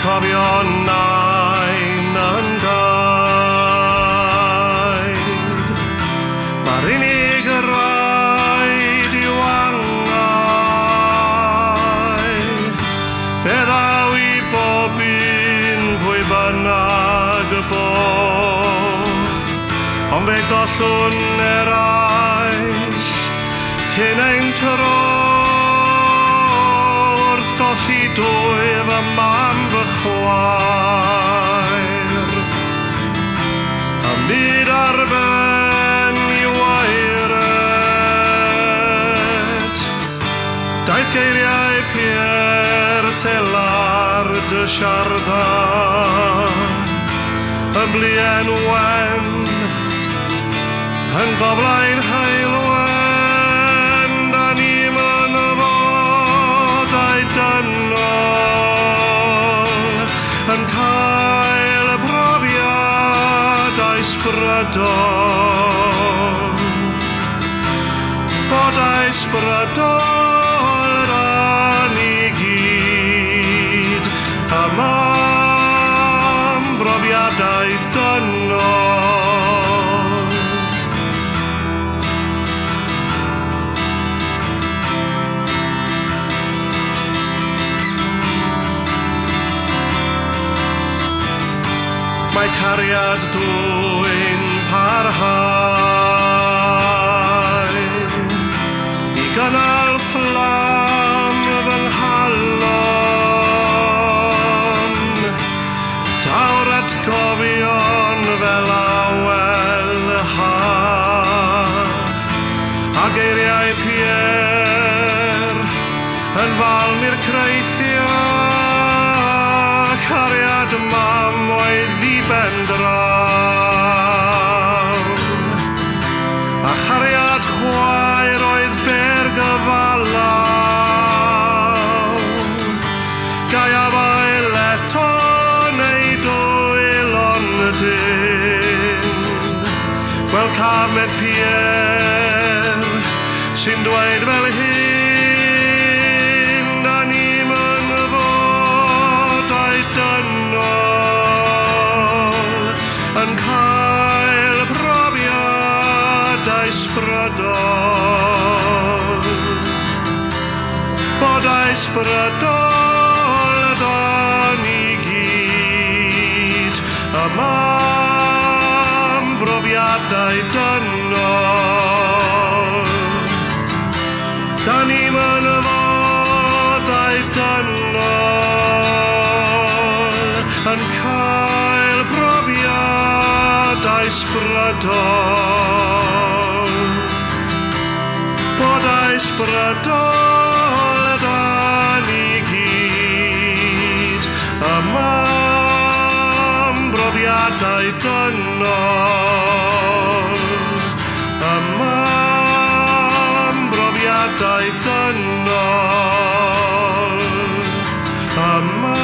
cofio nain yn gaid. Mae'r unig rhaid i'w angau, fe ddaw i bob un pwy bynnag y bo, ond fe gollwn eraill cyn ein tro wrth golli dwy fy mam fy chwaer. A myd ar ben i weired, daeth geiriau Pierre Teilhard de Chardin yn Pluen Wen, yn goblaen Heilwen, da ni'n yn fod a'i dynol, yn cael y brofiad a'i sbrydol. Bod a'i sbrydol ran i gyd, a mam brofiadau dynol. Mae cariad dwy'n parhau i gynnal fflam fy nghalon, dawr atgofion fel awel ha, a geiriau Pierre yn falm i'r creithio, cariad mam oedd i ben draw, a chariad chwaer oedd ber gyfalaw. Gaiaf ail eto neu dwyl ondyn, gweld cafnedd Pierre sy'n dweud fel hyn, da ni'n yn fod a'i dynol, yn cael profiad a'i sbrydol. Bod a'i sbrydol da ni gyd, y mam brofiadau dynol. Da ni'n yn fod a'i dynol, yn cael profiad a'i sbrydol. Bod a'i sbrydol da ni gyd, y mam brofiadau dynol. Y mam brofiadau dynol. Y mam